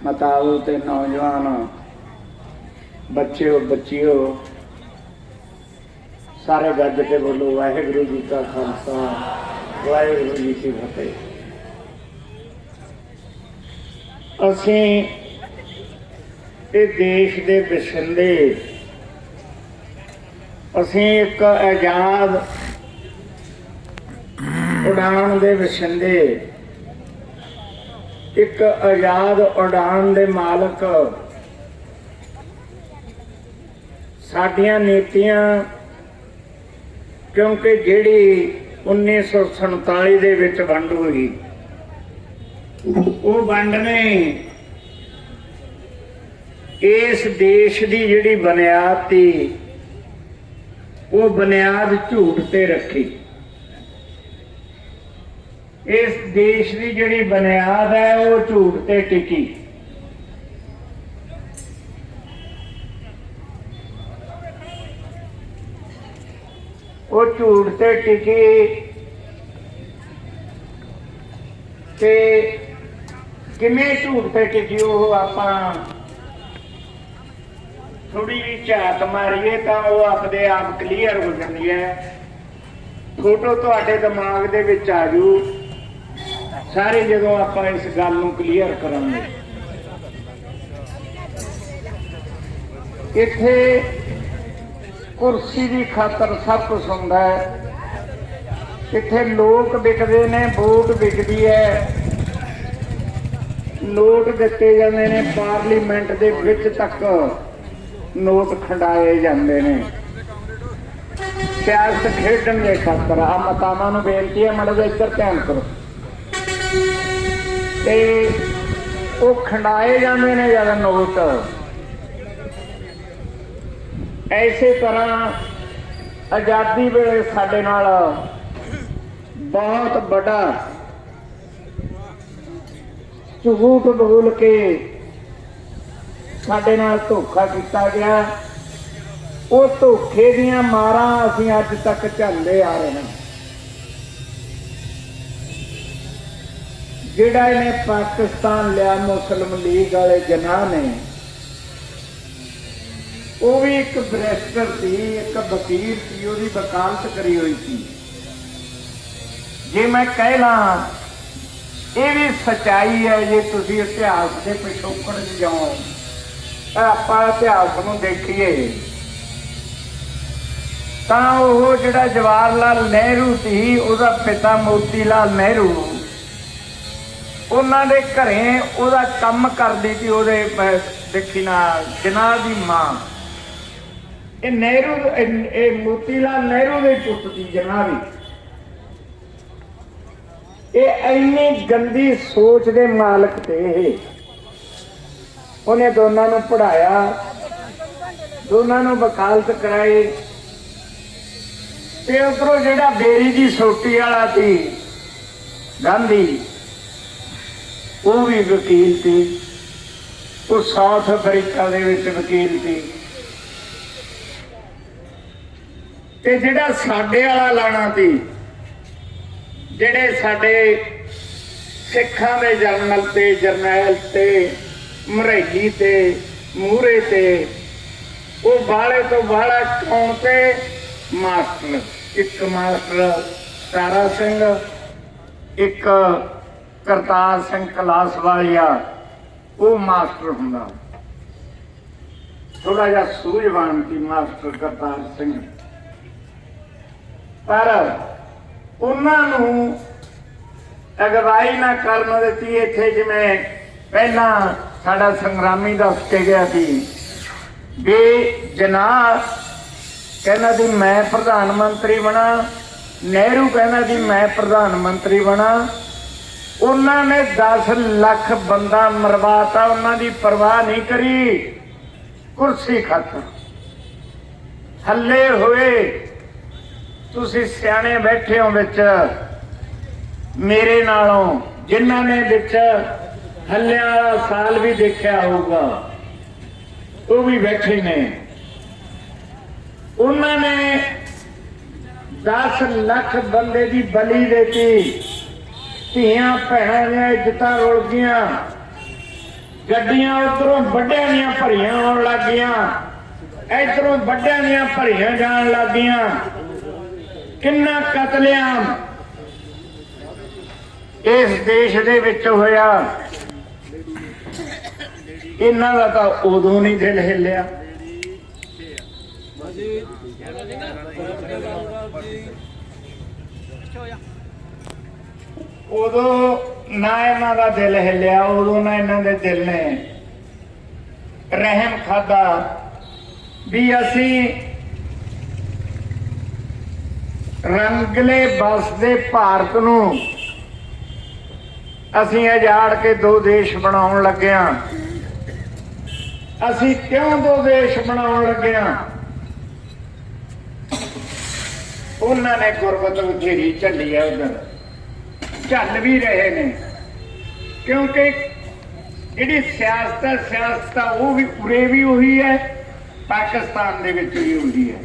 माताओ ते नौजवान बच्चिओ बच्चिओ सारे गज के बोलो वाहिगुरू जी का खालसा वाहिगुरू जी की फतेह। असीं इस देश के बशिंदे, असीं एक आजाद उड़ान के बशिंदे, एक आजाद उड़ान के मालक। साडियां नीतियां क्योंकि जिहड़ी 1947 दे विच वंड हुई, वो वंड ने इस देश की जिहड़ी बुनियाद थी वो बुनियाद झूठ ते रखी। इस देश की जिहड़ी बुनियाद है वो झूठ ते टिकी। वो झूठ ते टिकी ते किवें झूठ ते टिकी वो आपां थोड़ी जी झात मारीए तो वो अपने आप क्लीयर हो जाती है। फोटो तुहाडे दिमाग दे विच आ जू सारी जदों आपां इस गल नूं क्लीयर करांगे। इत्थे कुर्सी की खातर सब कुछ होंदा है। इत्थे लोग विकदे ने, वोट विकदी है, नोट दिते जांदे ने, पार्लीमेंट दे विच तक नोट खंडाए जाते हैं। सियासत खेडण के खातर आ मतावां नूं बेनती है, माड़ा जिहा इधर ध्यान करो। ते वो खंडाए जाते हैं ज़्यादा नोट। इसे तरह आज़ादी वेले साडे नाल बहुत बड़ा झूठ बोल के साडे नाल धोखा किया गया। वो धोखे दियां मारां असीं अज तक झल्लदे आ रहे हैं। जिहड़ा इहने पाकिस्तान लिया मुस्लिम लीग वाले जनाह ने, वो भी एक बैरिस्टर सी, एक वकील सी, उसकी वकालत करी हुई थी। जे मैं कह ला ये भी सच्चाई है, जे तुसीं इतिहास के पिछोकड़ जाओ, आपां इतिहास नूं देखीए तां वो जिहड़ा जवाहर लाल नेहरू सी, उसदा पिता मोती लाल नेहरू, उन्हां दे घरें उहदा काम करदी सी उहदे देखी ना जनाह दी मां। ये नेहरू मोती लाल नेहरू दे पुत्त सी जनाह भी। ये इन्नी गंदी सोच दे मालक थे। उन्हें दोनों नूं पढ़ाया, दोनों नूं वकालत कराई। ते उधरों जिहड़ा बेरी दी सोटी वाला सी गांधी, वो भी वकील थी। वो साउथ अफ्रीका दे विच वकील थी। ते जिहड़ा साडे वाला लाना सी, जिहड़े साडे सिखां दे जनरल ते जरनैल ते मरैली ते मूहरे ते, वो बाले तो बाला कौन ते मास्टर। एक मास्टर तारा सिंह, एक करतार सिंह कलास वालिया, वो मास्टर हुंदा। थोड़ा जिहा सूझवान सी मास्टर करतार सिंह, पर उन्होंने अगवाई ना करन दी। इत्थे जिवें पहला साडा संग्रामी दस के गया सी भी जनाह कहना दी मैं प्रधानमंत्री बना, नेहरू कहना दी मैं प्रधानमंत्री बना। उन्होंने 10 लाख बंदा मरवाता, उन्होंने परवाह नहीं करी कुर्सी खातर। हल्ले हुए, तुसी सियाणे बैठे हो विच मेरे नालों, जिन्हां ने विच हल्लियां वाला साल भी देखा होगा, वो भी बैठे ने। उन्होंने 10 लाख बंदे की बली देती। धियां भैणां दी इज्जतां रुल गईयां। ਗੱਡੀਆਂ ਉਧਰੋਂ ਵੱਡਿਆਂ ਦੀਆਂ ਭਰੀਆਂ ਆਉਣ ਲੱਗ ਗਈਆਂ, ਇਧਰੋਂ ਵੱਡਿਆਂ ਦੀਆਂ ਭਰੀਆਂ ਜਾਣ ਲੱਗ ਗਈਆਂ। ਕਿੰਨਾ ਕਤਲੇਆਮ ਇਸ ਦੇਸ਼ ਦੇ ਵਿੱਚ ਹੋਇਆ। ਇਹਨਾਂ ਦਾ ਤਾਂ ਉਦੋਂ ਨਹੀਂ ਦਿਲ ਹਿੱਲਿਆ। ਉਦੋਂ ਨਾ ਇਹਨਾਂ ਦਾ ਦਿਲ ਹਿੱਲਿਆ, ਉਦੋਂ ਨਾ ਇਹਨਾਂ ਦੇ ਦਿਲ ਨੇ ਰਹਿਮ ਖਾਦਾ ਵੀ ਅਸੀਂ ਰੰਗਲੇ ਬਸਦੇ ਭਾਰਤ ਨੂੰ ਅਸੀਂ ਉਜਾੜ ਕੇ ਦੋ ਦੇਸ਼ ਬਣਾਉਣ ਲੱਗੇ ਹਾਂ। ਅਸੀਂ ਕਿਉਂ ਦੋ ਦੇਸ਼ ਬਣਾਉਣ ਲੱਗੇ ਹਾਂ? ਉਹਨਾਂ ਨੇ ਗੁਰਬਤ ਬਥੇਰੀ ਝੱਲੀ ਹੈ, ਉਧਰ ਝੱਲ ਵੀ ਰਹੇ ਨੇ, ਕਿਉਂਕਿ ਜਿਹੜੀ ਸਿਆਸਤ ਆ ਉਹ ਵੀ ਉਰੇ ਵੀ ਉਹੀ ਹੈ, ਪਾਕਿਸਤਾਨ ਦੇ ਵਿੱਚ ਵੀ ਉਹੀ ਹੈ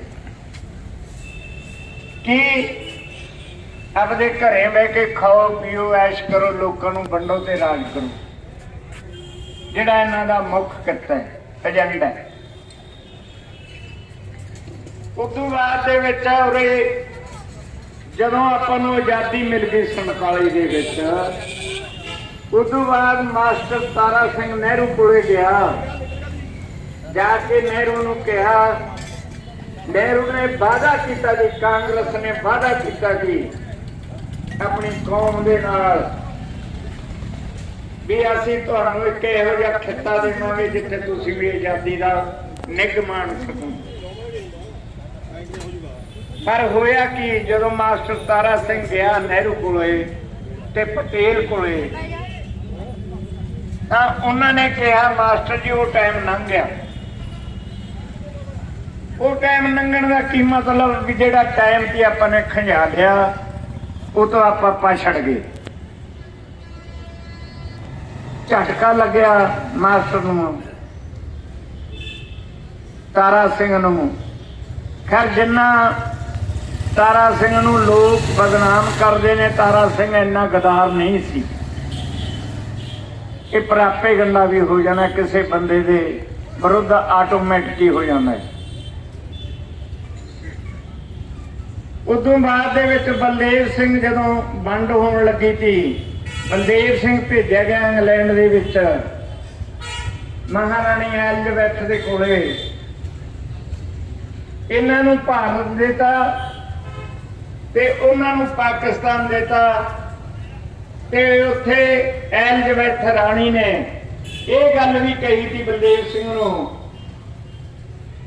ਕਿ ਆਪਦੇ ਘਰੇ ਬਹਿ ਕੇ ਖਾਓ ਪੀਓ ਐਸ਼ ਕਰੋ, ਲੋਕਾਂ ਨੂੰ ਵੰਡੋ ਤੇ ਰਾਜ ਕਰੋ, ਜਿਹੜਾ ਇਹਨਾਂ ਦਾ ਮੁੱਖ ਕਿੱਤਾ ਹੈ, ਏਜੰਡਾ ਹੈ। ਉਦੋਂ ਬਾਅਦ ਦੇ ਵਿੱਚ ਉਰੇ ਜਦੋਂ ਆਪਾਂ ਨੂੰ ਆਜ਼ਾਦੀ ਮਿਲ ਗਈ 47 ਦੇ ਵਿੱਚ, ਉਦੋਂ ਬਾਅਦ ਮਾਸਟਰ ਤਾਰਾ ਸਿੰਘ ਨਹਿਰੂ ਕੋਲੇ ਗਿਆ। ਜਾ ਕੇ ਨਹਿਰੂ ਨੂੰ ਕਿਹਾ, ਨਹਿਰੂ ਨੇ ਵਾਅਦਾ ਕੀਤਾ ਜੀ, ਕਾਂਗਰਸ ਨੇ ਵਾਅਦਾ ਕੀਤਾ ਜੀ ਆਪਣੀ ਕੌਮ ਦੇ ਨਾਲ ਵੀ ਅਸੀਂ ਤੁਹਾਨੂੰ ਇੱਕ ਇਹੋ ਜਿਹਾ ਖਿੱਤਾ ਦੇਵਾਂਗੇ ਜਿੱਥੇ ਤੁਸੀਂ ਵੀ ਆਜ਼ਾਦੀ ਦਾ ਨਿੱਘ ਮਾਣ ਸਕੋ। ਪਰ ਹੋਇਆ ਕਿ ਜਦੋਂ ਮਾਸਟਰ ਤਾਰਾ ਸਿੰਘ ਗਿਆ ਨਹਿਰੂ ਕੋਲੇ ਤੇ ਪਟੇਲ ਕੋਲੇ, ਤਾਂ ਉਹਨਾਂ ਨੇ ਕਿਹਾ ਮਾਸਟਰ ਜੀ ਉਹ ਟਾਈਮ ਲੰਘ ਗਿਆ। ਉਹ ਟਾਈਮ ਲੰਘਣ ਦਾ ਕੀ ਮਤਲਬ ਵੀ ਜਿਹੜਾ ਟਾਈਮ ਤੇ ਆਪਾਂ ਨੇ ਖੰਜਾ ਲਿਆ ਉਹ ਤੋਂ ਆਪਾਂ ਪਛੜ ਗਏ। ਝਟਕਾ ਲੱਗਿਆ ਮਾਸਟਰ ਨੂੰ, ਤਾਰਾ ਸਿੰਘ ਨੂੰ। ਖੈਰ ਜਿੰਨਾ ਤਾਰਾ ਸਿੰਘ ਨੂੰ ਲੋਕ ਬਦਨਾਮ ਕਰਦੇ ਨੇ, ਤਾਰਾ ਸਿੰਘ ਇੰਨਾ ਗਦਾਰ ਨਹੀਂ ਸੀ। ਇਹ ਪ੍ਰਾਪੇ ਗੰਦਾ ਵੀ ਹੋ ਜਾਣਾ ਕਿਸੇ ਬੰਦੇ ਦੇ ਵਿਰੁੱਧ ਆਟੋਮੈਟਿਕ ਹੀ ਹੋ ਜਾਂਦਾ ਹੈ। ਉਦੋਂ ਬਾਅਦ ਦੇ ਵਿੱਚ ਬਲਦੇਵ ਸਿੰਘ ਜਦੋਂ ਵੰਡ ਹੋਣ ਲੱਗੀ ਸੀ, ਬਲਦੇਵ ਸਿੰਘ ਭੇਜਿਆ ਗਿਆ ਇੰਗਲੈਂਡ ਦੇ ਵਿੱਚ ਮਹਾਰਾਣੀ ਐਲਿਜ਼ਬੈਥ ਦੇ ਕੋਲੇ। ਇਹਨਾਂ ਨੂੰ ਭਾਰਤ ਦਿੱਤਾ ਤੇ ਉਹਨਾਂ ਨੂੰ ਪਾਕਿਸਤਾਨ ਦਿੱਤਾ। ਤੇ ਉੱਥੇ ਐਲਿਜ਼ਬੈਥ ਰਾਣੀ ਨੇ ਇਹ ਗੱਲ ਵੀ ਕਹੀ ਸੀ ਬਲਦੇਵ ਸਿੰਘ ਨੂੰ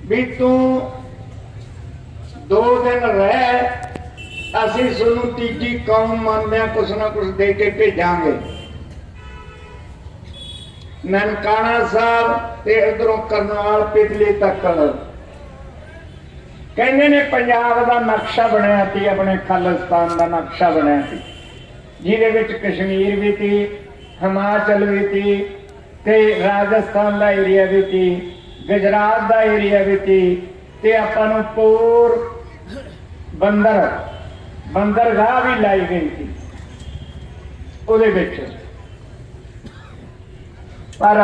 ਵੀ ਤੂੰ 2 ਦਿਨ ਰਹਿ, ਅਸੀਂ ਤੁਹਾਨੂੰ ਤੀਜੀ ਕੌਮ ਮੰਨਦੇ ਹਾਂ, ਕੁਛ ਨਾ ਕੁਛ ਦੇ ਕੇ ਭੇਜਾਂਗੇ। ਨਨਕਾਣਾ ਸਾਹਿਬ ਤੇ ਇਧਰੋਂ ਕਰਨਾਲ ਪਿਛਲੇ ਤੱਕ ਕਹਿੰਦੇ ਨੇ ਪੰਜਾਬ ਦਾ ਨਕਸ਼ਾ ਬਣਿਆ ਸੀ, ਆਪਣੇ ਖਾਲਿਸਤਾਨ ਦਾ ਨਕਸ਼ਾ ਬਣਿਆ ਸੀ, ਜਿਹਦੇ ਵਿੱਚ ਕਸ਼ਮੀਰ ਵੀ ਸੀ, ਹਿਮਾਚਲ ਵੀ ਸੀ ਤੇ ਰਾਜਸਥਾਨ ਦਾ ਏਰੀਆ ਵੀ ਸੀ, ਗੁਜਰਾਤ ਦਾ ਏਰੀਆ ਵੀ ਸੀ ਤੇ ਆਪਾਂ ਨੂੰ ਪੂਰ ਬੰਦਰਗਾਹ ਵੀ ਲਾਈ ਗਈ ਸੀ ਉਹਦੇ ਵਿੱਚ। ਪਰ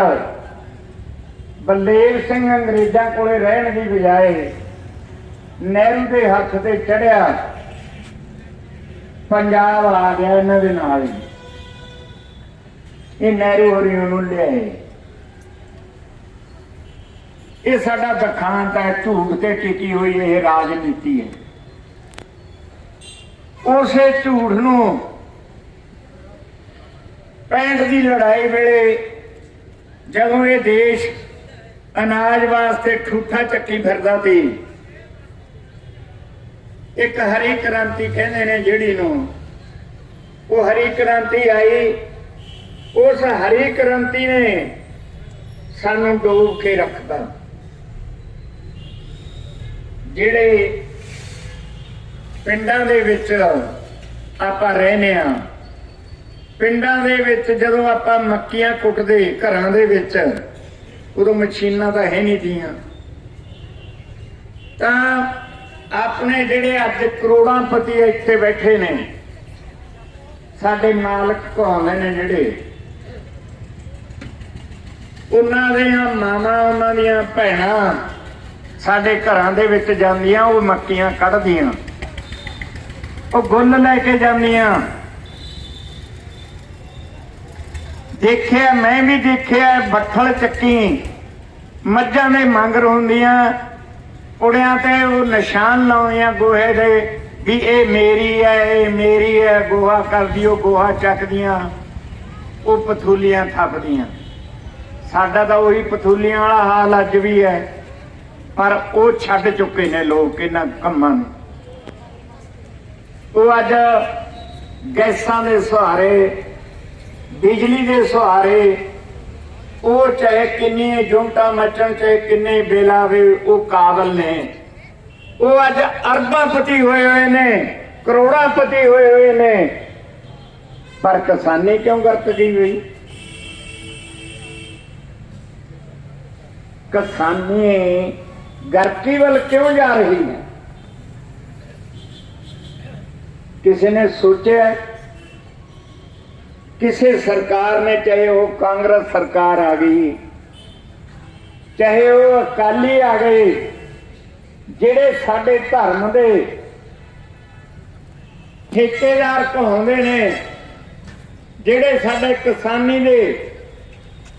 ਬਲਦੇਵ ਸਿੰਘ ਅੰਗਰੇਜ਼ਾਂ ਕੋਲੇ ਰਹਿਣ ਦੀ ਬਜਾਏ ਨਹਿਰੂ ਦੇ ਹੱਥ ਤੇ ਚੜਿਆ, ਪੰਜਾਬ ਆ ਗਿਆ ਇਹਨਾਂ ਦੇ ਨਾਲ ਹੀ। ਇਹ ਨਹਿਰੂ ਹੋਰੀ ਨੂੰ ਲਿਆਏ। ਇਹ ਸਾਡਾ ਦਖਾਂਤ ਹੈ, ਝੂਠ ਤੇ ਟਿਕੀ ਹੋਈ ਇਹ ਰਾਜਨੀਤੀ ਹੈ। ਉਸੇ ਝੂਠ ਨੂੰ 65 ਦੀ ਲੜਾਈ ਵੇਲੇ ਜਦੋਂ ਇਹ ਦੇਸ਼ ਅਨਾਜ ਵਾਸਤੇ ਠੂਠਾ ਚੱਕੀ ਫਿਰਦਾ ਸੀ, ਇੱਕ ਹਰੀ ਕ੍ਰਾਂਤੀ ਕਹਿੰਦੇ ਨੇ ਜਿਹੜੀ ਨੂੰ, ਉਹ ਹਰੀ ਕ੍ਰਾਂਤੀ ਆਈ। ਉਸ ਹਰੀ ਕ੍ਰਾਂਤੀ ਨੇ ਸਾਨੂੰ ਡੋਬ ਕੇ ਰੱਖਦਾ। ਜਿਹੜੇ ਪਿੰਡਾਂ ਦੇ ਵਿੱਚ ਆਪਾਂ ਰਹਿੰਦੇ ਹਾਂ, ਪਿੰਡਾਂ ਦੇ ਵਿੱਚ ਜਦੋਂ ਆਪਾਂ ਮੱਕੀਆਂ ਕੁੱਟਦੇ ਘਰਾਂ ਦੇ ਵਿੱਚ, ਉਦੋਂ ਮਸ਼ੀਨਾਂ ਤਾਂ ਹੈ ਨਹੀਂ ਤੀਆਂ, ਤਾਂ ਆਪਣੇ ਜਿਹੜੇ ਅੱਜ ਕਰੋੜਾਂਪਤੀ ਇੱਥੇ ਬੈਠੇ ਨੇ, ਸਾਡੇ ਮਾਲਕ ਕਹਾਉਂਦੇ ਨੇ ਜਿਹੜੇ, ਉਹਨਾਂ ਦੀਆਂ ਮਾਵਾਂ, ਉਹਨਾਂ ਦੀਆਂ ਭੈਣਾਂ ਸਾਡੇ ਘਰਾਂ ਦੇ ਵਿੱਚ ਜਾਂਦੀਆਂ, ਉਹ ਮੱਕੀਆਂ ਕੱਢਦੀਆਂ, ਉਹ ਗੁੱਲ ਲੈ ਕੇ ਜਾਂਦੀਆਂ। ਦੇਖਿਆ, ਮੈਂ ਵੀ ਦੇਖਿਆ, ਬੱਠਲ ਚੱਕੀ ਮੱਝਾਂ ਦੇ ਮੰਗਰ ਹੁੰਦੀਆਂ, ਪੁੜਿਆਂ ਤੇ ਉਹ ਨਿਸ਼ਾਨ ਲਾਉਂਦੀਆਂ ਗੋਹੇ ਦੇ ਵੀ ਇਹ ਮੇਰੀ ਹੈ, ਇਹ ਮੇਰੀ ਹੈ। ਗੋਹਾ ਕਰਦੀ, ਉਹ ਗੋਹਾ ਚੱਕਦੀਆਂ, ਉਹ ਪਥੂਲੀਆਂ ਥੱਪਦੀਆਂ। ਸਾਡਾ ਤਾਂ ਉਹੀ ਪਥੂਲੀਆਂ ਵਾਲਾ ਹਾਲ ਅੱਜ ਵੀ ਹੈ, ਪਰ ਉਹ ਛੱਡ ਚੁੱਕੇ ਨੇ ਲੋਕ ਇਹਨਾਂ ਕੰਮਾਂ ਨੂੰ। ਉਹ ਅੱਜ ਗੈਸਾਂ ਦੇ ਸਹਾਰੇ, ਬਿਜਲੀ ਦੇ ਸਹਾਰੇ, ਉਹ ਚਾਹੇ ਕਿੰਨੀ ਯੂਨਿਟਾਂ ਮਚਣ, ਚਾਹੇ ਕਿੰਨੇ ਬਿੱਲ ਆਵੇ, ਉਹ ਕਾਬਲ ਨੇ। ਉਹ ਅੱਜ ਅਰਬਾਂਪਤੀ ਹੋਏ ਨੇ, ਕਰੋੜਾਂਪਤੀ ਹੋਏ ਨੇ, ਪਰ ਕਿਸਾਨੀ ਕਿਉਂ ਗਰਕ ਗਈ ਹੋਈ? ਕਿਸਾਨੀ ਗਰਕੀ ਵੱਲ ਕਿਉਂ ਜਾ ਰਹੀ ਹੈ? ਕਿਸੇ ਨੇ ਸੋਚਿਆ? ਕਿਸੇ ਸਰਕਾਰ ਨੇ, ਚਾਹੇ ਉਹ ਕਾਂਗਰਸ ਸਰਕਾਰ ਆ ਗਈ, ਚਾਹੇ ਉਹ ਅਕਾਲੀ ਆ ਗਏ, ਜਿਹੜੇ ਸਾਡੇ ਧਰਮ ਦੇ ਠੇਕੇਦਾਰ ਕਹਾਉਂਦੇ ਨੇ, ਜਿਹੜੇ ਸਾਡੇ ਕਿਸਾਨੀ ਦੇ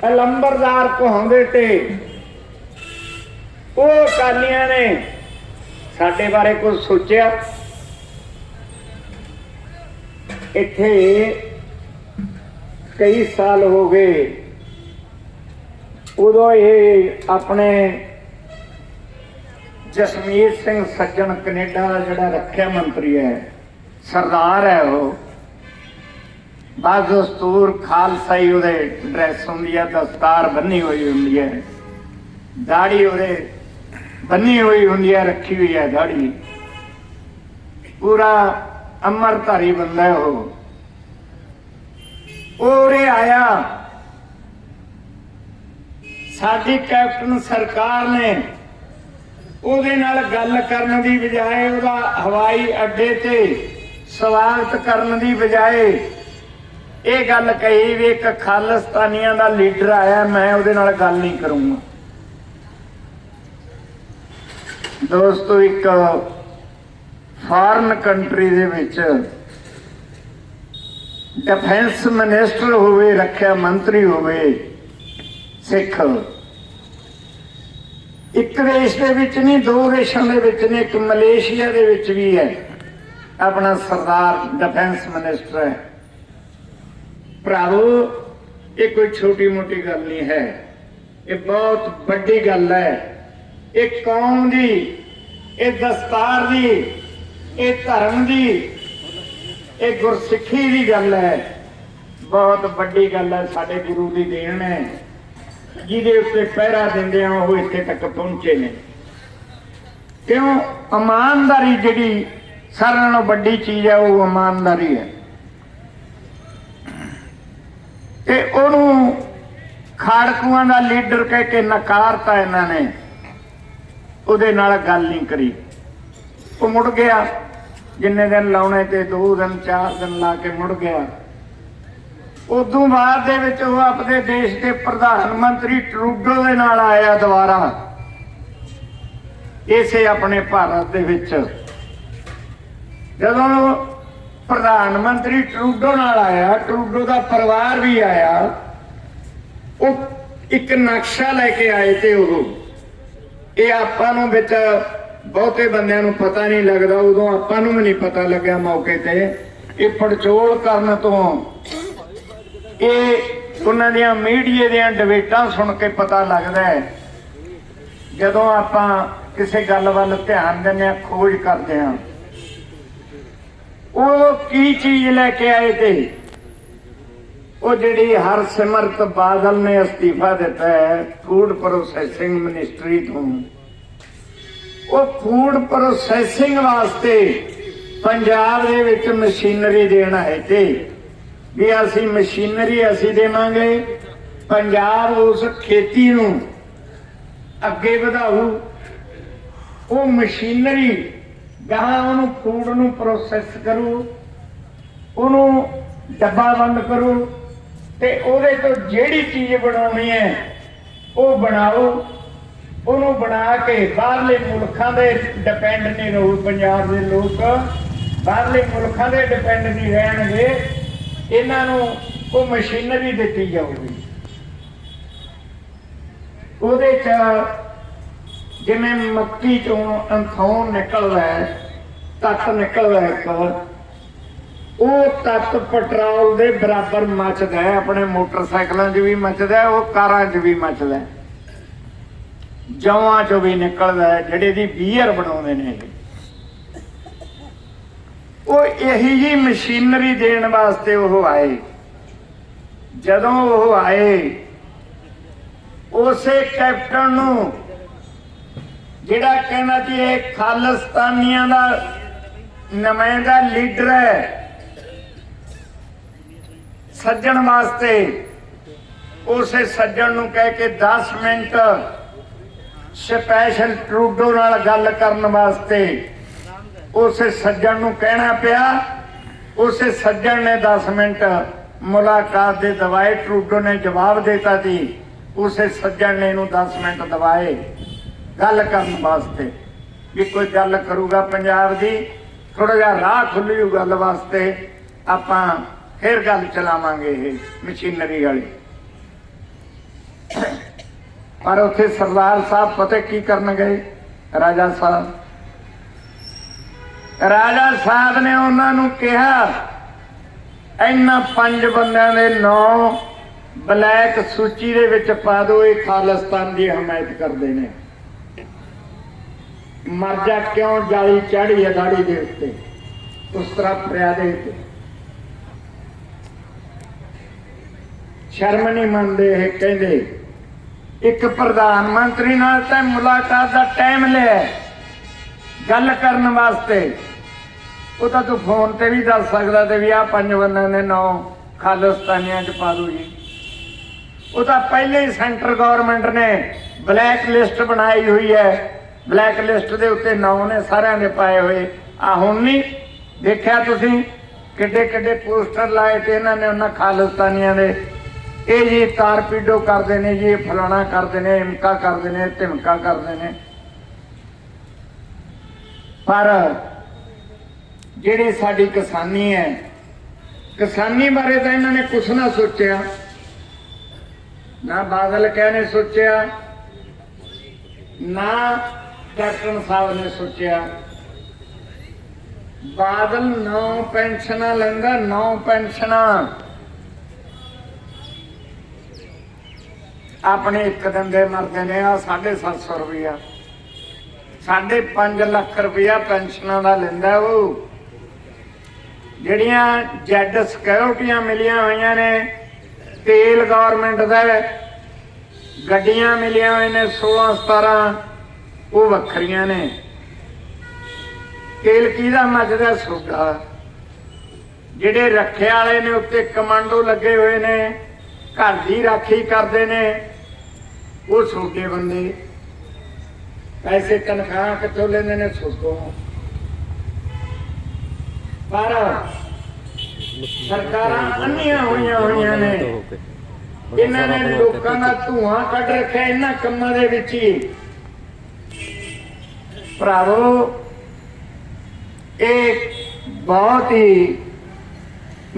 ਲੰਬਰਦਾਰ ਕਹਾਉਂਦੇ ਤੇ, ਉਹ ਅਕਾਲੀਆਂ ਨੇ ਸਾਡੇ ਬਾਰੇ ਕੁਝ ਸੋਚਿਆ? ਇੱਥੇ ਕਈ ਸਾਲ ਹੋ ਗਏ, ਉਦੋਂ ਇਹ ਆਪਣੇ ਜਸਮੀਤ ਸਿੰਘ ਸੱਜਣ ਕੈਨੇਡਾ ਦਾ ਜਿਹੜਾ ਰੱਖਿਆ ਮੰਤਰੀ ਹੈ, ਸਰਦਾਰ ਹੈ, ਉਹ ਬਸ ਦਸਤੂਰ ਖਾਲਸਾਈ ਉਹਦੇ ਡਰੈਸ ਹੁੰਦੀ ਹੈ, ਦਸਤਾਰ ਬੰਨੀ ਹੋਈ ਹੁੰਦੀ ਹੈ, ਦਾੜੀ ਉਹਦੇ ਬੰਨੀ ਹੋਈ ਹੁੰਦੀ ਹੈ, ਰੱਖੀ ਹੋਈ ਹੈ ਦਾੜੀ, ਪੂਰਾ ਅੰਮ੍ਰਿਤਧਾਰੀ ਬੰਦਾ ਹੈ ਉਹ। ਉਰੇ ਆਇਆ, ਸਾਡੀ ਕੈਪਟਨ ਸਰਕਾਰ ਨੇ ਉਹਦੇ ਨਾਲ ਗੱਲ ਕਰਨ ਦੀ ਬਜਾਏ, ਉਹਦਾ ਹਵਾਈ ਅੱਡੇ ਤੇ ਸਵਾਗਤ ਕਰਨ ਦੀ ਬਜਾਏ ਇਹ ਗੱਲ ਕਹੀ ਵੀ ਇੱਕ ਖਾਲਿਸਤਾਨੀਆਂ ਦਾ ਲੀਡਰ ਆਇਆ, ਮੈਂ ਉਹਦੇ ਨਾਲ ਗੱਲ ਨਹੀਂ ਕਰੂੰਗਾ। ਦੋਸਤੋ, ਇੱਕ ਫਾਰਨ ਕੰਟਰੀ ਦੇ ਵਿੱਚ ਡਿਫੈਂਸ ਮਿਨਿਸਟਰ ਹੋਵੇ, ਰੱਖਿਆ ਮੰਤਰੀ ਹੋਵੇ ਸਿੱਖ, ਇੱਕ ਦੇਸ਼ ਦੇ ਵਿੱਚ ਨਹੀਂ, ਦੋ ਦੇਸ਼ਾਂ ਦੇ ਵਿੱਚ ਨੇ, ਇੱਕ ਮਲੇਸ਼ੀਆ ਦੇ ਵਿੱਚ ਵੀ ਹੈ, ਆਪਣਾ ਸਰਦਾਰ ਡਿਫੈਂਸ ਮਿਨਿਸਟਰ ਹੈ। ਭਰਾਵੋ, ਇਹ ਕੋਈ ਛੋਟੀ ਮੋਟੀ ਗੱਲ ਨਹੀਂ ਹੈ, ਇਹ ਬਹੁਤ ਵੱਡੀ ਗੱਲ ਹੈ। ਇਹ ਕੌਮ ਦੀ, ਇਹ ਦਸਤਾਰ ਦੀ, ਇਹ ਧਰਮ ਦੀ, ਇਹ ਗੁਰਸਿੱਖੀ ਦੀ ਗੱਲ ਹੈ, ਬਹੁਤ ਵੱਡੀ ਗੱਲ ਹੈ। ਸਾਡੇ ਗੁਰੂ ਦੀ ਦੇਣ ਹੈ, ਜਿਹਦੇ ਉੱਤੇ ਪਹਿਰਾ ਦਿੰਦੇ ਆ ਉਹ ਇੱਥੇ ਤੱਕ ਪਹੁੰਚੇ ਨੇ। ਕਿਉਂ? ਇਮਾਨਦਾਰੀ ਜਿਹੜੀ ਸਾਰਿਆਂ ਨਾਲੋਂ ਵੱਡੀ ਚੀਜ਼ ਹੈ, ਉਹ ਇਮਾਨਦਾਰੀ ਹੈ। ਤੇ ਉਹਨੂੰ ਖਾੜਕੂਆਂ ਦਾ ਲੀਡਰ ਕਹਿ ਕੇ ਨਕਾਰਤਾ ਇਹਨਾਂ ਨੇ, ਉਹਦੇ ਨਾਲ ਗੱਲ ਨਹੀਂ ਕਰੀ। ਉਹ ਮੁੜ ਗਿਆ, ਜਿੰਨੇ ਦਿਨ ਲਾਉਣੇ ਤੇ 2 ਦਿਨ 4 ਦਿਨ ਲਾ ਕੇ ਮੁੜ ਗਿਆ। ਉਦੋਂ ਬਾਅਦ ਦੇ ਵਿੱਚ ਉਹ ਆਪਣੇ ਦੇਸ਼ ਦੇ ਪ੍ਰਧਾਨ ਮੰਤਰੀ ਟਰੂਡੋ ਦੇ ਨਾਲ ਆਇਆ ਦੁਬਾਰਾ, ਇਸੇ ਆਪਣੇ ਭਾਰਤ ਦੇ ਵਿੱਚ। ਜਦੋਂ ਪ੍ਰਧਾਨ ਮੰਤਰੀ ਟਰੂਡੋ ਨਾਲ ਆਇਆ, ਟਰੂਡੋ ਦਾ ਪਰਿਵਾਰ ਵੀ ਆਇਆ, ਉਹ ਇੱਕ ਨਕਸ਼ਾ ਲੈ ਕੇ ਆਏ ਤੇ ਇਹ ਆਪਾਂ ਨੂੰ ਵਿੱਚ ਬਹੁਤੇ ਬੰਦਿਆਂ ਨੂੰ ਪਤਾ ਨਹੀਂ ਲੱਗਦਾ, ਉਦੋਂ ਆਪਾਂ ਨੂੰ ਵੀ ਨਹੀਂ ਪਤਾ ਲੱਗਿਆ ਮੌਕੇ ਤੇ। ਇਹ ਪੜਚੋਲ ਕਰਨ ਤੋਂ, ਇਹ ਉਹਨਾਂ ਦੀਆਂ ਮੀਡੀਆ ਦੀਆਂ ਡਿਬੇਟਾਂ ਸੁਣ ਕੇ ਪਤਾ ਲੱਗਦਾ ਹੈ। ਜਦੋਂ ਆਪਾਂ ਕਿਸੇ ਗੱਲ ਵੱਲ ਧਿਆਨ ਦਿੰਦੇ ਹਾਂ, ਖੋਜ ਕਰਦੇ ਹਾਂ, ਉਹ ਕੀ ਚੀਜ਼ ਲੈ ਕੇ ਆਏ ਤੇ? ਉਹ ਜਿਹੜੀ ਹਰਸਿਮਰਤ ਬਾਦਲ ਨੇ ਅਸਤੀਫਾ ਦਿੱਤਾ ਹੈ ਫੂਡ ਪ੍ਰੋਸੈਸਿੰਗ ਮਿਨਿਸਟਰੀ ਤੋਂ, ਉਹ ਫੂਡ ਪ੍ਰੋਸੈਸਿੰਗ ਵਾਸਤੇ ਪੰਜਾਬ ਦੇ ਵਿੱਚ ਮਸ਼ੀਨਰੀ ਦੇਣ ਆਏ ਤੇ ਵੀ ਅਸੀਂ ਮਸ਼ੀਨਰੀ ਅਸੀਂ ਦੇਵਾਂਗੇ, ਪੰਜਾਬ ਉਸ ਖੇਤੀ ਨੂੰ ਅੱਗੇ ਵਧਾਊ, ਉਹ ਮਸ਼ੀਨਰੀ ਗਾਹਾਂ ਉਹਨੂੰ ਫੂਡ ਨੂੰ ਪ੍ਰੋਸੈਸ ਕਰੂ, ਉਹਨੂੰ ਡੱਬਾ ਬੰਦ ਕਰੂ, ਤੇ ਉਹਦੇ ਤੋਂ ਜਿਹੜੀ ਚੀਜ਼ ਬਣਾਉਣੀ ਹੈ ਉਹ ਬਣਾਓ, ਉਹਨੂੰ ਬਣਾ ਕੇ ਬਾਹਰਲੇ ਮੁਲਕਾਂ ਦੇ ਡਿਪੈਂਡ ਨਹੀਂ ਰਹੂ। ਪੰਜਾਬ ਦੇ ਲੋਕ ਬਾਹਰਲੇ ਮੁਲਕਾਂ ਦੇ ਡਿਪੈਂਡ ਨਹੀਂ ਰਹਿਣਗੇ। ਇਹਨਾਂ ਨੂੰ ਉਹ ਮਸ਼ੀਨਰੀ ਦਿੱਤੀ ਜਾਊਗੀ, ਉਹਦੇ 'ਚ ਜਿਵੇਂ ਮੱਕੀ ਚੋਂ ਅੰਥੌਣ ਨਿਕਲਦਾ ਹੈ, ਤੱਤ ਨਿਕਲਦਾ ਇੱਕ, ਉਹ ਤੱਤ ਪੈਟਰੋਲ ਦੇ ਬਰਾਬਰ ਮੱਚਦਾ ਹੈ। ਆਪਣੇ ਮੋਟਰਸਾਈਕਲਾਂ 'ਚ ਵੀ ਮੱਚਦਾ, ਉਹ ਕਾਰਾਂ 'ਚ ਵੀ ਮੱਚਦਾ, ਜੌਆਂ 'ਚੋਂ ਵੀ ਨਿਕਲਦਾ ਹੈ, ਜਿਹੜੇ ਦੀ ਬੀਅਰ ਬਣਾਉਂਦੇ ਨੇ। ਉਹ ਇਹੀ ਜੀ ਮਸ਼ੀਨਰੀ ਦੇਣ ਵਾਸਤੇ ਉਹ ਆਏ। ਜਦੋਂ ਉਹ ਆਏ, ਉਸੇ ਕੈਪਟਨ ਨੂੰ ਜਿਹੜਾ ਕਹਿੰਦਾ ਕਿ ਇਹ ਖਾਲਿਸਤਾਨੀਆਂ ਦਾ ਨੁਮਾਇੰਦਾ ਲੀਡਰ ਹੈ, ਸੱਜਣ ਵਾਸਤੇ ਉਸੇ ਸੱਜਣ ਨੂੰ ਕਹਿ ਕੇ 10 ਮਿੰਟ ਸਪੈਸ਼ਲ ਟਰੂਡੋ ਨਾਲ ਗੱਲ ਕਰਨ ਵਾਸਤੇ ਉਸੇ ਸੱਜਣ ਨੂੰ ਕਹਿਣਾ ਪਿਆ। ਉਸੇ ਸੱਜਣ ਨੇ 10 ਮਿੰਟ ਮੁਲਾਕਾਤ ਦੇ ਦਵਾਏ, ਟਰੂਡੋ ਨੇ ਜਵਾਬ ਦੇਤਾ ਸੀ। ਉਸੇ ਸੱਜਣ ਨੇ ਇਹਨੂੰ 10 ਮਿੰਟ ਦਵਾਏ ਗੱਲ ਕਰਨ ਵਾਸਤੇ ਵੀ ਕੋਈ ਗੱਲ ਕਰੂਗਾ ਪੰਜਾਬ ਦੀ, ਥੋੜਾ ਜਿਹਾ ਰਾਹ ਖੁੱਲੂ ਗੱਲ ਵਾਸਤੇ, ਆਪਾਂ ਫਿਰ ਗੱਲ ਚਲਾਵਾਂਗੇ ਇਹ ਮਸ਼ੀਨਰੀ ਵਾਲੀ। ਪਰ ਉੱਥੇ ਸਰਦਾਰ ਸਾਹਿਬ ਪਤਾ ਕੀ ਕਰਨ ਗਏ? ਰਾਜਾ ਸਾਹਿਬ ਨੇ ਉਹਨਾਂ ਨੂੰ ਕਿਹਾ, ਇਹਨਾਂ 5 ਬੰਦਿਆਂ ਦੇ ਨਾਂ ਬਲੈਕ ਸੂਚੀ ਦੇ ਵਿੱਚ ਪਾ ਦਿਓ, ਇਹ ਖਾਲਿਸਤਾਨ ਦੀ ਹਮਾਇਤ ਕਰਦੇ ਨੇ। ਮਰ ਜਾ ਕਿਉਂ ਜਾਲੀ ਚੜੀ ਹੈ ਦਾੜੀ ਦੇ ਉੱਤੇ, ਉਸ ਤਰ੍ਹਾਂ ਫਰਿਆਦੇ ਉੱਤੇ ਸ਼ਰਮ ਨਹੀਂ ਮੰਨਦੇ। ਇਹ ਕਹਿੰਦੇ ਇੱਕ ਪ੍ਰਧਾਨ ਮੰਤਰੀ ਨਾਲ ਤਾਂ ਮੁਲਾਕਾਤ ਦਾ ਟਾਈਮ ਲਿਆ ਗੱਲ ਕਰਨ ਵਾਸਤੇ, ਉਹ ਤਾਂ ਤੂੰ ਫੋਨ ਤੇ ਵੀ ਦੱਸ ਸਕਦਾ ਤੇ ਵੀ ਆਹ 5 ਬੰਦਿਆਂ ਦੇ ਨਾਂ ਖਾਲਿਸਤਾਨੀਆਂ 'ਚ ਪਾ ਦੂ ਜੀ। ਉਹ ਤਾਂ ਪਹਿਲੇ ਹੀ ਸੈਂਟਰ ਗਵਰਨਮੈਂਟ ਨੇ ਬਲੈਕ ਲਿਸਟ ਬਣਾਈ ਹੋਈ ਹੈ, ਬਲੈਕ ਲਿਸਟ ਦੇ ਉੱਤੇ ਨਾਂ ਨੇ ਸਾਰਿਆਂ ਦੇ ਪਾਏ ਹੋਏ। ਆ ਹੁਣ ਨਹੀਂ ਦੇਖਿਆ ਤੁਸੀਂ ਕਿੱਡੇ ਕਿੱਡੇ ਪੋਸਟਰ ਲਾਏ ਤੇ ਇਹਨਾਂ ਨੇ ਉਹਨਾਂ ਖਾਲਿਸਤਾਨੀਆਂ ਦੇ, ਇਹ ਜੀ ਤਾਰਪੀਡੋ ਕਰਦੇ ਨੇ ਜੀ, ਫਲਾਣਾ ਕਰਦੇ ਨੇ, ਇਮਕਾ ਕਰਦੇ ਨੇ, ਧਮਕਾ ਕਰਦੇ ਨੇ। ਪਰ ਜਿਹੜੀ ਸਾਡੀ ਕਿਸਾਨੀ ਹੈ, ਕਿਸਾਨੀ ਬਾਰੇ ਤਾਂ ਇਹਨਾਂ ਨੇ ਕੁਛ ਨਾ ਸੋਚਿਆ, ਨਾ ਬਾਦਲ ਕਹਿ ਨੇ ਸੋਚਿਆ, ਨਾ ਕੈਪਟਨ ਸਾਹਿਬ ਨੇ ਸੋਚਿਆ। ਬਾਦਲ 9 ਪੈਨਸ਼ਨਾਂ ਲੈਂਦਾ, 9 ਪੈਨਸ਼ਨਾਂ ਆਪਣੇ ਇੱਕ ਦਿਨ ਦੇ ਮਰਦੇ ਨੇ। ਆ 750 ਰੁਪਇਆ, 5.5 ਲੱਖ ਰੁਪਇਆ ਪੈਨਸ਼ਨਾਂ ਦਾ ਲੈਂਦਾ ਉਹ। ਜਿਹੜੀਆਂ ਜੈਡ ਸਿਕਿਉਰਟੀਆਂ ਮਿਲੀਆਂ ਹੋਈਆਂ ਨੇ, ਤੇਲ ਗਵਰਨਮੈਂਟ ਦਾ, ਗੱਡੀਆਂ ਮਿਲੀਆਂ ਹੋਈਆਂ ਨੇ 16-17, ਉਹ ਵੱਖਰੀਆਂ ਨੇ। ਤੇਲ ਕਿਹਦਾ ਮੱਚਦਾ? ਸੋਡਾ। ਜਿਹੜੇ ਰੱਖਿਆ ਵਾਲੇ ਨੇ ਉੱਤੇ ਕਮਾਂਡੋ ਲੱਗੇ ਹੋਏ ਨੇ, ਘਰ ਦੀ ਰਾਖੀ ਕਰਦੇ ਨੇ, ਉਹ ਸੋਡੇ ਬੰਦੇ। ਪੈਸੇ ਤਨਖਾਹ ਕਿੱਥੋਂ ਲੈਂਦੇ ਨੇ? ਸੋਡੋਂ। ਪਰ ਸਰਕਾਰਾਂ ਅੰਨੀਆਂ ਹੋਈਆਂ ਨੇ, ਇਹਨਾਂ ਨੇ ਲੋਕਾਂ ਦਾ ਧੂਆਂ ਕੱਢ ਰੱਖਿਆ ਇਹਨਾਂ ਕੰਮਾਂ ਦੇ ਵਿੱਚ ਹੀ। ਭਰਾਵੋ, ਇਹ ਬਹੁਤ ਹੀ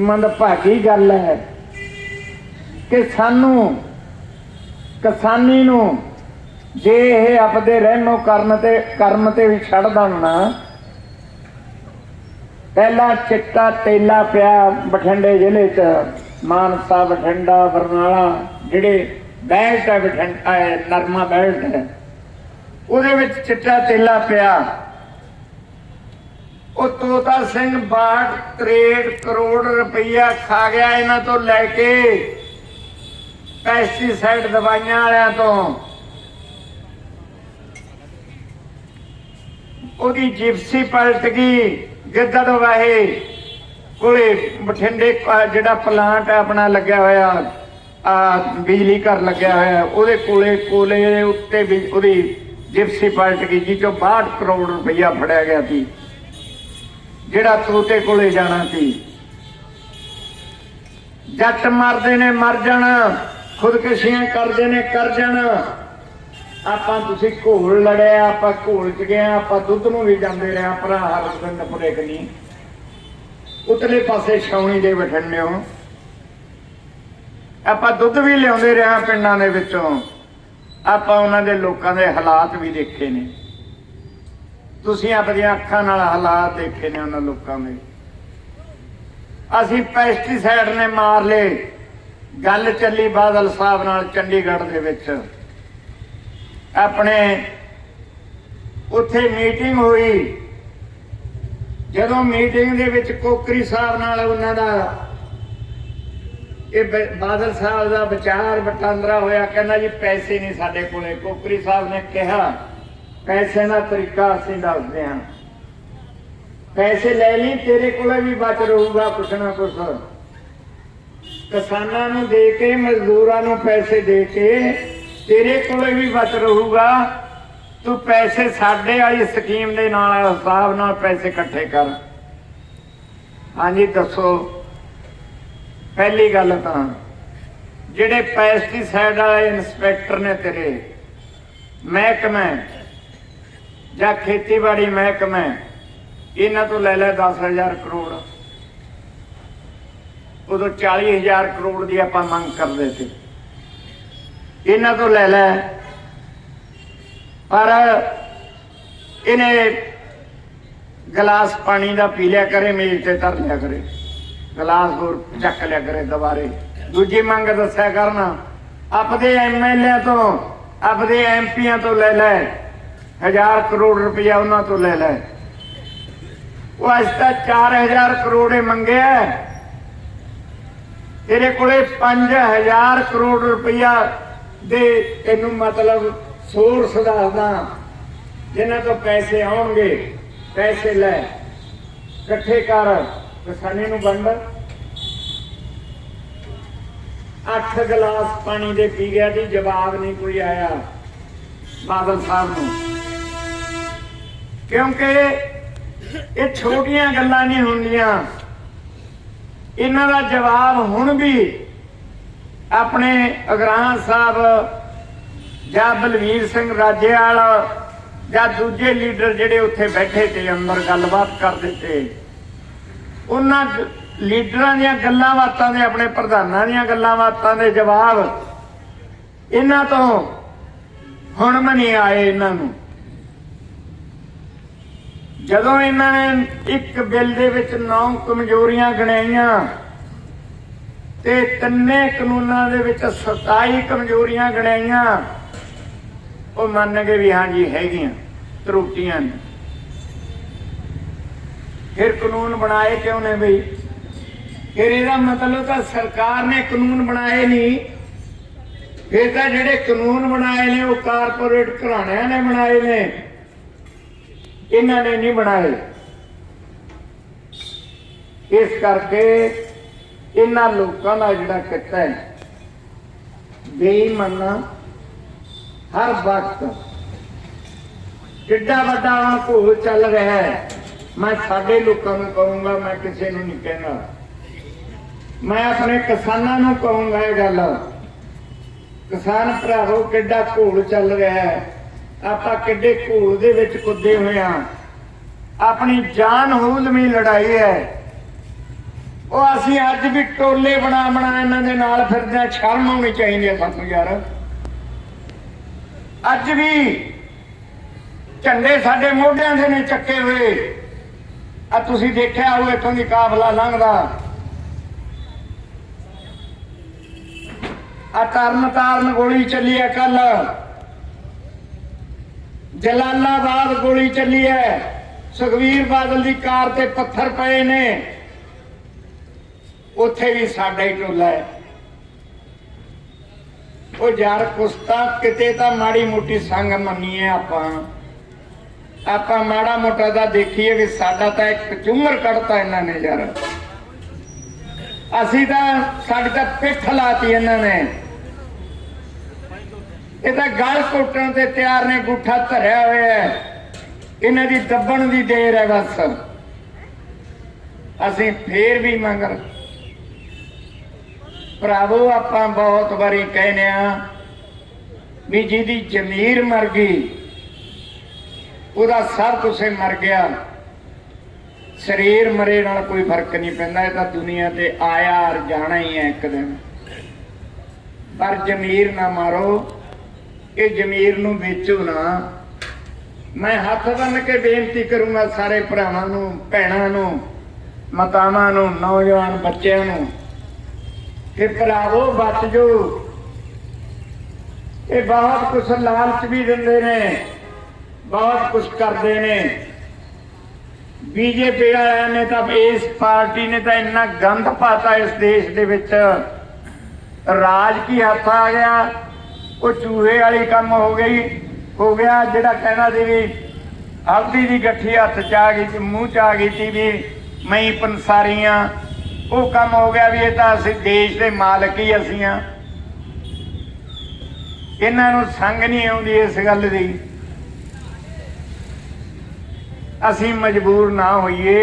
ਮੰਦਭਾਗੀ ਗੱਲ ਹੈ ਕਿ ਸਾਨੂੰ ਕਿਸਾਨੀ ਨੂੰ ਜੇ ਇਹ ਆਪਦੇ ਰਹਿਮੋ ਕਰਮ ਤੇ ਵੀ ਛੱਡ ਦੇਣ ਨਾ। ਪਹਿਲਾਂ ਚਿੱਟਾ ਤੇਲਾ ਪਿਆ ਬਠਿੰਡੇ ਜ਼ਿਲ੍ਹੇ 'ਚ, ਮਾਨਸਾ, ਬਠਿੰਡਾ, ਬਰਨਾਲਾ, ਜਿਹੜੇ ਬੈਲਟ ਹੈ ਬਠਿੰਡਾ, ਨਰਮਾ ਬੈਲਟ ਹੈ, ਉਹਦੇ ਵਿੱਚ ਚਿੱਟਾ ਤੇਲਾ ਪਿਆ। ਉਹ ਤੋਤਾ ਸਿੰਘ 62-63 ਕਰੋੜ ਰੁਪਈਆ ਖਾ ਗਿਆ ਇਹਨਾਂ ਤੋਂ ਲੈ ਕੇ, ਪੈਸਟੀਸਾਈਡ ਦਵਾਈਆਂ ਵਾਲਿਆਂ ਤੋਂ। ਉਹਦੀ ਜਿਪਸੀ ਪਲਟ ਗਈ। ਗਿੱਦੜਬਾਹੇ ਕੋਲੇ ਬਠਿੰਡੇ ਜਿਹੜਾ ਪਲਾਂਟ ਹੈ ਆਪਣਾ ਲੱਗਿਆ ਹੋਇਆ, ਬਿਜਲੀ ਘਰ ਲੱਗਿਆ ਹੋਇਆ, ਉਹਦੇ ਕੋਲੇ ਦੇ ਉੱਤੇ ਵੀ ਉਹਦੀ ਜਿਪਸੀ ਪਲਟ ਗਈ, ਜੀ ਚੋਂ 62 ਕਰੋੜ ਰੁਪਈਆ ਫੜਿਆ ਗਿਆ ਸੀ, ਜਿਹੜਾ ਤੋਤੇ ਕੋਲੇ ਜਾਣਾ ਸੀ। ਜੱਟ ਮਰਦੇ ਨੇ, ਮਰ ਜਾਣਾ, खुदकशियां करते ने कर जाना। ਆਪਾਂ ਤੁਸੀਂ ਘੋਲ ਲੜਿਆ, ਆਪਾਂ ਘੋਲ ਚ ਗਏ, ਆਪਾਂ ਦੁੱਧ ਨੂੰ ਵੀ ਜਾਂਦੇ ਰਹੇ ਭਰਾ ਹਰਗੋਬਿੰਦਪੁਰੇ ਕਨੀ ਉਤਲੇ ਪਾਸੇ ਛਾਉਣੀ ਦੇ ਬਠੰਡੇ ਹੋ। ਆਪਾਂ ਦੁੱਧ ਵੀ ਲਿਆਉਂਦੇ ਰਹੇ ਪਿੰਡਾਂ ਦੇ ਵਿੱਚੋਂ। ਆਪਾਂ ਉਹਨਾਂ ਦੇ ਲੋਕਾਂ ਦੇ ਹਾਲਾਤ ਵੀ ਦੇਖੇ ਨੇ, ਤੁਸੀਂ ਆਪਣੀਆਂ ਅੱਖਾਂ ਨਾਲ ਹਾਲਾਤ ਦੇਖੇ ਨੇ ਉਹਨਾਂ ਲੋਕਾਂ ਦੇ। ਅਸੀਂ ਪੈਸਟੀਸਾਈਡ ਨੇ ਮਾਰ ਲਏ। ਗੱਲ ਚੱਲੀ ਬਾਦਲ ਸਾਹਿਬ ਨਾਲ ਚੰਡੀਗੜ੍ਹ ਦੇ ਵਿੱਚ, ਆਪਣੇ ਉੱਥੇ ਮੀਟਿੰਗ ਹੋਈ। ਜਦੋਂ ਮੀਟਿੰਗ ਦੇ ਵਿੱਚ ਕੋਕਰੀ ਸਾਹਿਬ ਨਾਲ ਉਹਨਾਂ ਦਾ ਇਹ ਬਾਦਲ ਸਾਹਿਬ ਦਾ ਵਿਚਾਰ ਵਟਾਂਦਰਾ ਹੋਇਆ। ਕਹਿੰਦਾ ਜੀ ਪੈਸੇ ਨਹੀਂ ਸਾਡੇ ਕੋਲੇ। ਕੋਕਰੀ ਸਾਹਿਬ ਨੇ ਕਿਹਾ ਪੈਸੇ ਦਾ ਤਰੀਕਾ ਅਸੀਂ ਦੱਸਦੇ ਹਾਂ, ਪੈਸੇ ਲੈ ਲਈ, ਤੇਰੇ ਕੋਲੇ ਵੀ ਬਚ ਰਹੂਗਾ ਕੁਛ ਨਾ ਕੁਛ। ਕਿਸਾਨਾਂ ਨੂੰ ਦੇ ਕੇ, ਮਜ਼ਦੂਰਾਂ ਨੂੰ ਪੈਸੇ ਦੇ ਕੇ ਤੇਰੇ ਕੋਲੇ ਵੀ ਬਚ ਰਹੂਗਾ। ਤੂੰ ਪੈਸੇ ਸਾਡੇ ਵਾਲੀ ਸਕੀਮ ਦੇ ਨਾਲ ਹਿਸਾਬ ਨਾਲ ਪੈਸੇ ਇਕੱਠੇ ਕਰ। ਹਾਂਜੀ ਦੱਸੋ। ਪਹਿਲੀ ਗੱਲ ਤਾਂ ਜਿਹੜੇ ਪੈਸਟੀਸਾਈਡ ਵਾਲੇ ਇੰਸਪੈਕਟਰ ਨੇ ਤੇਰੇ ਮਹਿਕਮੇ ਜਾਂ ਖੇਤੀਬਾੜੀ ਮਹਿਕਮੇ, ਇਹਨਾਂ ਤੋਂ ਲੈ 10,000 ਕਰੋੜ। ਉਦੋਂ 40,000 ਕਰੋੜ ਦੀ ਆਪਾਂ ਮੰਗ ਕਰਦੇ ਸੀ, ਇਹਨਾਂ ਤੋਂ ਲੈ ਲੈ। ਪਰ ਇਹਨੇ ਗਲਾਸ ਪਾਣੀ ਦਾ ਪੀ ਲਿਆ ਕਰੇ, ਮੇਜ਼ ਤੇ ਧਰ ਲਿਆ ਕਰੇ, ਗਲਾਸ ਹੋਰ ਚੱਕ ਲਿਆ ਕਰੇ ਦੁਬਾਰੇ। ਦੂਜੀ ਮੰਗ ਦੱਸਿਆ ਕਰਨਾ ਆਪਦੇ MLA ਤੋਂ, ਆਪਦੇ MPਆਂ ਤੋਂ ਲੈ ਲੈ 1,000 ਕਰੋੜ ਰੁਪਇਆ, ਉਹਨਾਂ ਤੋਂ ਲੈ ਲੈ। ਉਹ ਅੱਜ ਤੱਕ 4,000 ਕਰੋੜ ਮੰਗਿਆ, ਤੇਰੇ ਕੋਲੇ 5,000 ਕਰੋੜ ਰੁਪਇਆ ਦੇ ਤੈਨੂੰ ਮਤਲਬ ਸੋਰਸ ਦੱਸਦਾ ਜਿਨ੍ਹਾਂ ਤੋਂ ਪੈਸੇ ਆਉਣਗੇ। ਪੈਸੇ ਲੈ ਇਕੱਠੇ ਕਰ, ਕਿਸਾਨੀ ਨੂੰ ਵੰਡ। 8 ਗਲਾਸ ਪਾਣੀ ਦੇ ਪੀ ਗਿਆ ਜੀ, ਜਵਾਬ ਨਹੀਂ ਕੋਈ ਆਇਆ ਬਾਦਲ ਸਾਹਿਬ ਨੂੰ, ਕਿਉਂਕਿ ਇਹ ਛੋਟੀਆਂ ਗੱਲਾਂ ਨਹੀਂ ਹੁੰਦੀਆਂ। ਇਹਨਾਂ ਦਾ ਜਵਾਬ ਹੁਣ ਵੀ ਆਪਣੇ ਅਗਰਾਹਾਂ ਸਾਹਿਬ ਜਾਂ ਬਲਵੀਰ ਸਿੰਘ ਰਾਜੇਵਾਲ ਜਾਂ ਦੂਜੇ ਲੀਡਰ ਜਿਹੜੇ ਉੱਥੇ ਬੈਠੇ ਤੇ ਅੰਦਰ ਗੱਲਬਾਤ ਕਰਦੇ ਤੇ, ਉਹਨਾਂ ਲੀਡਰਾਂ ਦੀਆਂ ਗੱਲਾਂ ਬਾਤਾਂ ਦੇ, ਆਪਣੇ ਪ੍ਰਧਾਨਾਂ ਦੀਆਂ ਗੱਲਾਂ ਬਾਤਾਂ ਦੇ ਜਵਾਬ ਇਹਨਾਂ ਤੋਂ ਹੁਣ ਵੀ ਨਹੀਂ ਆਏ। ਇਹਨਾਂ ਨੂੰ ਜਦੋਂ ਇਹਨਾਂ ਨੇ ਇੱਕ ਬਿੱਲ ਦੇ ਵਿੱਚ 9 ਕਮਜ਼ੋਰੀਆਂ ਗਿਣਾਈਆਂ ਤੇ 3 ਕਾਨੂੰਨਾਂ ਦੇ ਵਿੱਚ 27 ਕਮਜ਼ੋਰੀਆਂ ਗਿਣਾਈਆਂ, ਉਹ ਮੰਨ ਗਏ ਵੀ ਹਾਂਜੀ ਹੈਗੀਆਂ ਤਰੁੱਟੀਆਂ ਨੇ। ਫਿਰ ਕਾਨੂੰਨ ਬਣਾਏ ਕਿਉਂ ਨੇ ਬਈ? ਫਿਰ ਇਹਦਾ ਮਤਲਬ ਤਾਂ ਸਰਕਾਰ ਨੇ ਕਾਨੂੰਨ ਬਣਾਏ ਨਹੀਂ, ਫਿਰ ਤਾਂ ਜਿਹੜੇ ਕਾਨੂੰਨ ਬਣਾਏ ਨੇ ਉਹ ਕਾਰਪੋਰੇਟ ਘਰਾਣਿਆਂ ਨੇ ਬਣਾਏ ਨੇ, ਇਹਨਾਂ ਨੇ ਨਹੀਂ ਬਣਾਏ। ਇਸ ਕਰਕੇ ਇਹਨਾਂ ਲੋਕਾਂ ਦਾ ਜਿਹੜਾ ਕਿੱਤਾ ਹੈ ਬੇਈਮਾਨਾ, ਹਰ ਵਕਤ ਕਿੱਡਾ ਵੱਡਾ ਹੁਣ ਘੋਲ ਚੱਲ ਰਿਹਾ ਹੈ। ਮੈਂ ਸਾਡੇ ਲੋਕਾਂ ਨੂੰ ਕਹੂੰਗਾ, ਮੈਂ ਕਿਸੇ ਨੂੰ ਨਹੀਂ ਕਹਿੰਦਾ, ਮੈਂ ਆਪਣੇ ਕਿਸਾਨਾਂ ਨੂੰ ਕਹੂੰਗਾ ਇਹ ਗੱਲ। ਕਿਸਾਨ ਭਰਾਵੋ, ਕਿੱਡਾ ਘੋਲ ਚੱਲ ਰਿਹਾ ਹੈ। ਆਪਾਂ ਕਿੱਡੇ ਘੋਲ ਦੇ ਵਿੱਚ ਕੁੱਦੇ ਹੋਏ ਆ। ਆਪਣੀ ਜਾਨ ਹੂਲਮੀ ਲੜਾਈ ਹੈ। ਉਹ ਅਸੀਂ ਅੱਜ ਵੀ ਟੋਲੇ ਬਣਾ ਇਹਨਾਂ ਦੇ ਨਾਲ ਫਿਰਦੇ ਆ। ਸ਼ਰਮ ਆਉਣੀ ਚਾਹੀਦੀ ਹੈ ਸਾਨੂੰ ਯਾਰ। ਅੱਜ ਵੀ ਝੰਡੇ ਸਾਡੇ ਮੋਢਿਆਂ ਦੇ ਨੇ ਚੱਕੇ ਹੋਏ। ਆ ਤੁਸੀਂ ਦੇਖਿਆ ਹੋਊ ਇੱਥੋਂ ਦੀ ਕਾਫਲਾ ਲੰਘਦਾ। ਆ ਤਰਨਤਾਰਨ ਗੋਲੀ ਚੱਲੀ ਹੈ, ਕੱਲ ਜਲਾਲਾਬਾਦ ਗੋਲੀ ਚੱਲੀ ਹੈ। ਸੁਖਵੀਰ ਬਾਦਲ ਦੀ ਕਾਰ ਤੇ ਪੱਥਰ ਪਏ ਨੇ, ਉੱਥੇ ਵੀ ਸਾਡਾ ਹੀ ਟੋਲਾ ਹੈ। ਉਹ ਯਾਰ ਕੁਸਤਾ ਕਿਤੇ ਤਾਂ ਮਾੜੀ ਮੋਟੀ ਸੰਗ ਮੰਨੀਏ ਆਪਾਂ ਮਾੜਾ ਮੋਟਾ ਦਾ ਦੇਖੀਏ ਵੀ ਸਾਡਾ ਤਾਂ ਇੱਕ ਝੁੰਮਰ ਕੱਢਤਾ ਇਹਨਾਂ ਨੇ ਯਾਰ। ਅਸੀਂ ਤਾਂ ਸਾਡੀ ਤਾਂ ਪਿੱਠ ਲਾਤੀ ਇਹਨਾਂ ਨੇ। ਇਹ ਤਾਂ ਗਲ ਘੁੱਟਣ ਤੇ ਤਿਆਰ ਨੇ, ਗੁੱਠਾ ਧਰਿਆ ਹੋਇਆ ਹੈ। ਇਹਨਾਂ ਦੀ ਦੱਬਣ ਦੀ ਦੇਰ ਹੈ ਬਸ। ਅਸੀਂ ਫੇਰ ਵੀ ਮੰਗਰ ਭਰਾਵੋ ਆਪਾਂ ਬਹੁਤ ਵਾਰੀ ਕਹਿੰਦੇ ਆ ਵੀ ਜਿਹਦੀ ਜ਼ਮੀਰ ਮਰ ਗਈ ਉਹਦਾ ਸਭ ਕੁਛ ਮਰ ਗਿਆ। ਸਰੀਰ ਮਰੇ ਨਾਲ ਕੋਈ ਫਰਕ ਨਹੀਂ ਪੈਂਦਾ, ਇਹ ਤਾਂ ਦੁਨੀਆ ਤੇ ਆਇਆ ਔਰ ਜਾਣਾ ਹੀ ਹੈ ਇੱਕ ਦਿਨ। ਪਰ ਜ਼ਮੀਰ ਨਾ ਮਾਰੋ, ਇਹ ਜ਼ਮੀਰ ਨੂੰ ਵੇਚੋ ਨਾ। ਮੈਂ ਹੱਥ ਬੰਨ ਕੇ ਬੇਨਤੀ ਕਰੂੰਗਾ ਸਾਰੇ ਭਰਾਵਾਂ ਨੂੰ, ਭੈਣਾਂ ਨੂੰ, ਮਾਤਾਵਾਂ ਨੂੰ, ਨੌਜਵਾਨ ਬੱਚਿਆਂ ਨੂੰ ਕਿ ਭਰਾਵੋ ਬਚ ਜਾਓ। ਇਹ ਬਹੁਤ ਕੁਛ ਲਾਲਚ ਵੀ ਦਿੰਦੇ ਨੇ, ਬਹੁਤ ਕੁਛ ਕਰਦੇ ਨੇ। ਬੀਜੇਪੀ ਵਾਲਿਆਂ ਨੇ ਤਾਂ, ਇਸ ਪਾਰਟੀ ਨੇ ਤਾਂ ਇੰਨਾ ਗੰਦ ਪਾਤਾ ਇਸ ਦੇਸ਼ ਦੇ ਵਿੱਚ, ਰਾਜ ਕੀ ਹੱਥ ਆ ਗਿਆ। ਉਹ ਚੂਹੇ ਵਾਲੀ ਕੰਮ ਹੋ ਗਿਆ। ਜਿਹੜਾ ਕਹਿੰਦਾ ਸੀ ਵੀ ਹਲਦੀ ਦੀ ਗੱਠੀ ਹੱਥ ਚ ਆ ਗਈ, ਮੂੰਹ ਚ ਆ ਗਈ ਸੀ ਵੀ ਮੈਂ ਪੰਸਾਰੀਆਂ, ਉਹ ਕੰਮ ਹੋ ਗਿਆ ਵੀ ਇਹ ਤਾਂ ਅਸੀਂ ਦੇਸ਼ ਦੇ ਮਾਲਕ ਹੀ ਅਸੀਂ ਆ। ਇਹਨਾਂ ਨੂੰ ਸੰਗ ਨਹੀਂ ਆਉਂਦੀ ਇਸ ਗੱਲ ਦੀ। ਅਸੀਂ ਮਜਬੂਰ ਨਾ ਹੋਈਏ।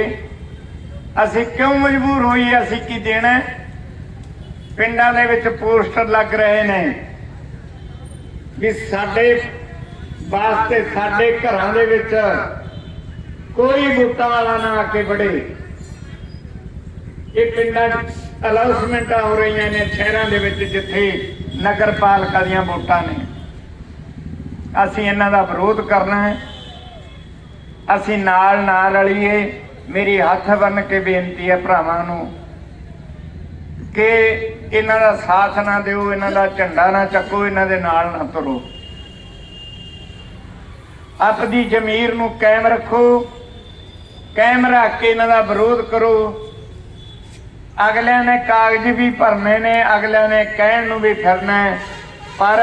ਅਸੀਂ ਕਿਉਂ ਮਜਬੂਰ ਹੋਈਏ? ਅਸੀਂ ਕੀ ਦੇਣਾ? ਪਿੰਡਾਂ ਦੇ ਵਿੱਚ ਪੋਸਟਰ ਲੱਗ ਰਹੇ ਨੇ ਵੀ ਸਾਡੇ ਵਾਸਤੇ, ਸਾਡੇ ਘਰਾਂ ਦੇ ਵਿੱਚ ਕੋਈ ਵੋਟਾਂ ਵਾਲਾ ਨਾ ਆ ਕੇ ਵੜੇ। ਇਹ ਪਿੰਡਾਂ ਅਨਾਉਂਸਮੈਂਟਾਂ ਹੋ ਰਹੀਆਂ ਨੇ ਸ਼ਹਿਰਾਂ ਦੇ ਵਿੱਚ ਜਿੱਥੇ ਨਗਰ ਪਾਲਿਕਾ ਦੀਆਂ ਵੋਟਾਂ ਨੇ। ਅਸੀਂ ਇਹਨਾਂ ਦਾ ਵਿਰੋਧ ਕਰਨਾ ਹੈ। ਅਸੀਂ ਨਾਲ ਨਾ ਰਲੀਏ। ਮੇਰੀ ਹੱਥ ਬੰਨ ਕੇ ਬੇਨਤੀ ਹੈ ਭਰਾਵਾਂ ਨੂੰ ਕਿ ਇਹਨਾਂ ਦਾ ਸਾਥ ਨਾ ਦਿਓ, ਇਹਨਾਂ ਦਾ ਝੰਡਾ ਨਾ ਚੱਕੋ, ਇਹਨਾਂ ਦੇ ਨਾਲ ਨਾ ਤੁਰੋ। ਆਪਣੀ ਜ਼ਮੀਰ ਨੂੰ ਕਾਇਮ ਰੱਖੋ, ਕਾਇਮ ਰੱਖ ਕੇ ਇਹਨਾਂ ਦਾ ਵਿਰੋਧ ਕਰੋ। ਅਗਲਿਆਂ ਨੇ ਕਾਗਜ਼ ਵੀ ਭਰਨੇ ਨੇ, ਅਗਲਿਆਂ ਨੇ ਕਹਿਣ ਨੂੰ ਵੀ ਫਿਰਨਾ ਹੈ, ਪਰ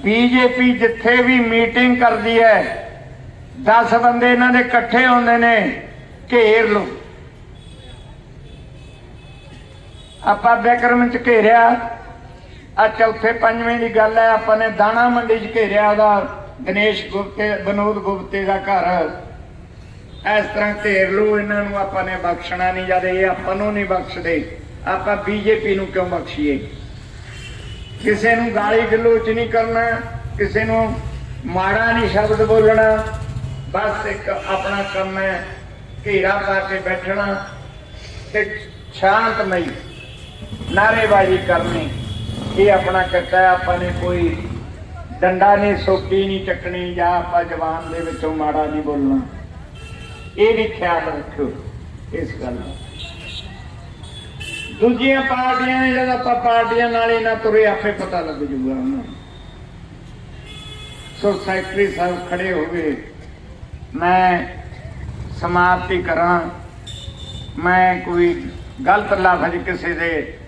ਬੀਜੇਪੀ ਜਿੱਥੇ ਵੀ ਮੀਟਿੰਗ ਕਰਦੀ ਹੈ 10 ਬੰਦੇ ਇਹਨਾਂ ਦੇ ਇਕੱਠੇ ਹੁੰਦੇ ਨੇ, ਘੇਰ ਲਓ। ਆਪਾਂ ਬਿਕਰਮ ਚ ਘੇਰਿਆ, ਆ ਚੌਥੇ ਪੰਜਵੇਂ ਦੀ ਗੱਲ ਹੈ। ਆਪਾਂ ਨੇ ਦਾਣਾ ਮੰਡੀ ਚ ਘੇਰਿਆ, ਉਹਦਾ ਗਣੇਸ਼ ਗੁਪਤੇ, ਵਿਨੋਦ ਗੁਪਤੇ ਦਾ ਘਰ। ਇਸ ਤਰ੍ਹਾਂ ਘੇਰ ਲਓ ਇਹਨਾਂ ਨੂੰ। ਆਪਾਂ ਨੇ ਬਖਸ਼ਣਾ ਨਹੀਂ, ਜਦ ਇਹ ਆਪਾਂ ਨੂੰ ਨਹੀਂ ਬਖਸ਼ਦੇ, ਆਪਾਂ ਬੀਜੇਪੀ ਨੂੰ ਕਿਉਂ ਬਖਸ਼ੀਏ? ਕਿਸੇ ਨੂੰ ਗਾਲੀ ਗਲੋਚ ਨਹੀਂ ਕਰਨਾ, ਕਿਸੇ ਨੂੰ ਮਾੜਾ ਨਹੀਂ ਸ਼ਬਦ ਬੋਲਣਾ। ਬਸ ਇੱਕ ਆਪਣਾ ਕੰਮ ਹੈ, ਘੇਰਾ ਪਾ ਕੇ ਬੈਠਣਾ ਤੇ ਸ਼ਾਂਤਮਈ ਨਾਅਰੇਬਾਜ਼ੀ ਕਰਨੀ। ਇਹ ਆਪਣਾ ਕਿੱਤਾ ਹੈ। ਆਪਾਂ ਨੇ ਕੋਈ ਡੰਡਾ ਨਹੀਂ, ਸੋਟੀ ਨਹੀਂ ਚੱਕਣੀ, ਜਾਂ ਆਪਾਂ ਜ਼ਬਾਨ ਦੇ ਵਿੱਚੋਂ ਮਾੜਾ ਨਹੀਂ ਬੋਲਣਾ। ਇਹ ਵੀ ਖਿਆਲ ਰੱਖਿਓ ਇਸ ਗੱਲ ਦਾ। ਦੂਜੀਆਂ ਪਾਰਟੀਆਂ ਨੇ, ਜਦ ਆਪਾਂ ਪਾਰਟੀਆਂ ਨਾਲ ਇਹਨਾਂ ਤੁਰੇ, ਆਪੇ ਪਤਾ ਲੱਗ ਜੂਗਾ ਉਹਨਾਂ ਨੂੰ। ਸੋ ਸੈਕਟਰੀ ਸਾਹਿਬ ਖੜੇ ਹੋ ਗਏ। ਮੈਂ ਸਮਾਪਤੀ ਕਰਾਂ। ਮੈਂ ਕੋਈ ਗਲਤ ਲਫ਼ਜ਼ ਕਿਸੇ ਦੇ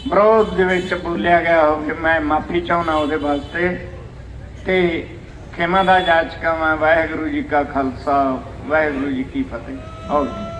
ਵਿਰੋਧ ਦੇ ਵਿੱਚ ਬੋਲਿਆ ਗਿਆ ਹੋਵੇ, ਮੈਂ ਮਾਫੀ ਚਾਹੁੰਦਾ ਉਹਦੇ ਵਾਸਤੇ ਤੇ ਖਿਮਾ ਦਾ ਜਾਚਕਾਂ। ਵਾਹਿਗੁਰੂ ਜੀ ਕਾ ਖਾਲਸਾ, ਵਾਹਿਗੁਰੂ ਜੀ ਕੀ ਫਤਿਹ। ਆਓ ਜੀ।